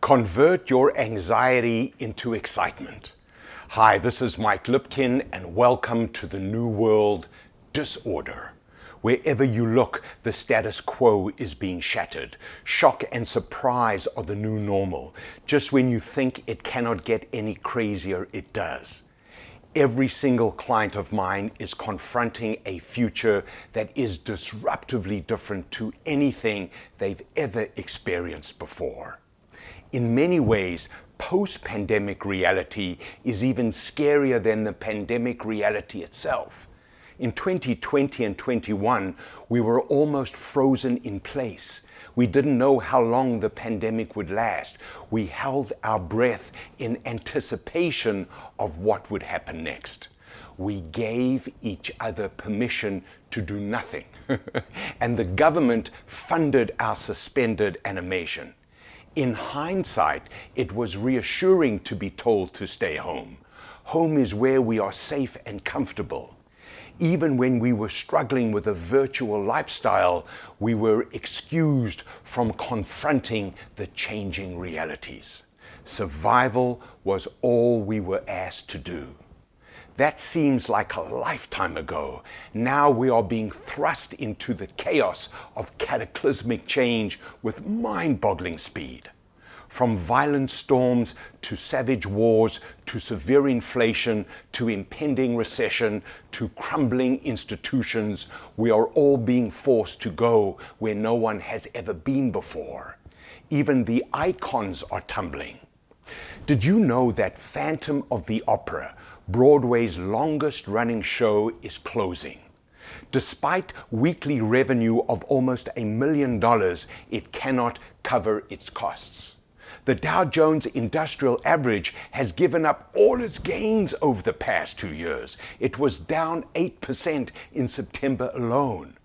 Convert your anxiety into excitement. Hi, this is Mike Lipkin, and welcome to the New World Disorder. Wherever you look, the status quo is being shattered. Shock and surprise are the new normal. Just when you think it cannot get any crazier, it does. Every single client of mine is confronting a future that is disruptively different to anything they've ever experienced before. In many ways, post-pandemic reality is even scarier than the pandemic reality itself. In 2020 and 21, we were almost frozen in place. We didn't know how long the pandemic would last. We held our breath in anticipation of what would happen next. We gave each other permission to do nothing. And the government funded our suspended animation. In hindsight, it was reassuring to be told to stay home. Home is where we are safe and comfortable. Even when we were struggling with a virtual lifestyle, we were excused from confronting the changing realities. Survival was all we were asked to do. That seems like a lifetime ago. Now we are being thrust into the chaos of cataclysmic change with mind-boggling speed. From violent storms to savage wars to severe inflation to impending recession to crumbling institutions, we are all being forced to go where no one has ever been before. Even the icons are tumbling. Did you know that Phantom of the Opera, Broadway's longest-running show, is closing? Despite weekly revenue of almost $1 million, it cannot cover its costs. The Dow Jones Industrial Average has given up all its gains over the past 2 years. It was down 8% in September alone.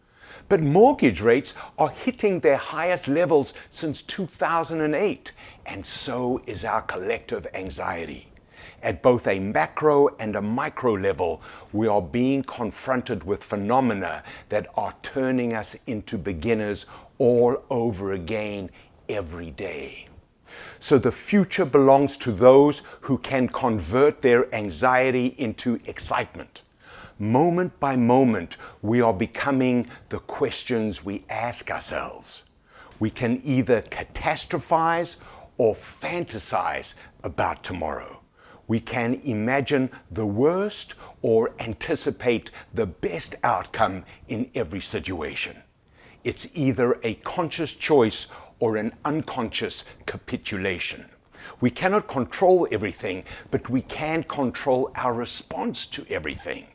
But mortgage rates are hitting their highest levels since 2008, and so is our collective anxiety. At both a macro and a micro level, we are being confronted with phenomena that are turning us into beginners all over again every day. So the future belongs to those who can convert their anxiety into excitement. Moment by moment, we are becoming the questions we ask ourselves. We can either catastrophize or fantasize about tomorrow. We can imagine the worst or anticipate the best outcome in every situation. It's either a conscious choice or an unconscious capitulation. We cannot control everything, but we can control our response to everything.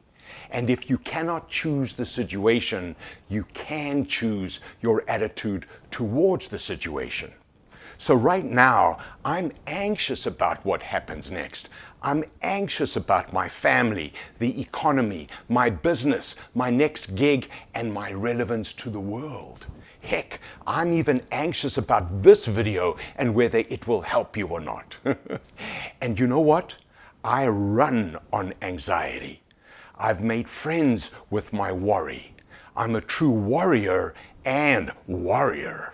And if you cannot choose the situation, you can choose your attitude towards the situation. So right now, I'm anxious about what happens next. I'm anxious about my family, the economy, my business, my next gig, and my relevance to the world. Heck, I'm even anxious about this video and whether it will help you or not. And you know what? I run on anxiety. I've made friends with my worry. I'm a true warrior and warrior.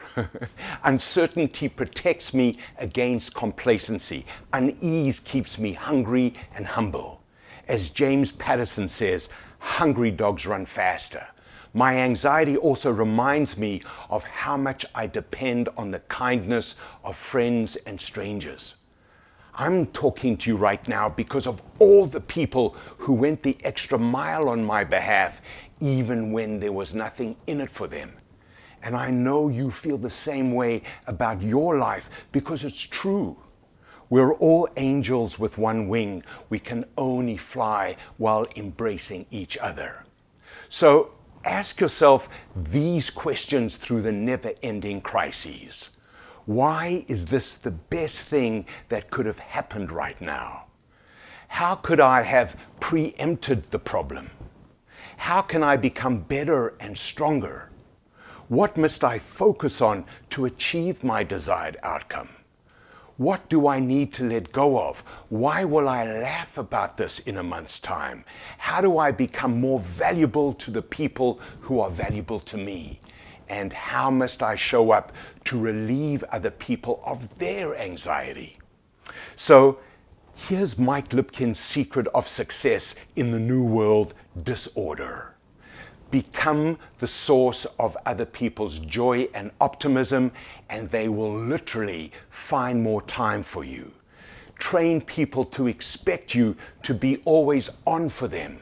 Uncertainty protects me against complacency. Unease keeps me hungry and humble. As James Patterson says, hungry dogs run faster. My anxiety also reminds me of how much I depend on the kindness of friends and strangers. I'm talking to you right now because of all the people who went the extra mile on my behalf, even when there was nothing in it for them. And I know you feel the same way about your life because it's true. We're all angels with one wing. We can only fly while embracing each other. So ask yourself these questions through the never-ending crises. Why is this the best thing that could have happened right now? How could I have preempted the problem? How can I become better and stronger? What must I focus on to achieve my desired outcome? What do I need to let go of? Why will I laugh about this in a month's time? How do I become more valuable to the people who are valuable to me? And how must I show up to relieve other people of their anxiety? So here's Mike Lipkin's secret of success in the New World disorder. Become the source of other people's joy and optimism, and they will literally find more time for you. Train people to expect you to be always on for them.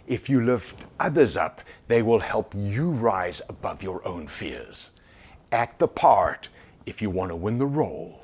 If you lift others up, they will help you rise above your own fears. Act the part if you want to win the role.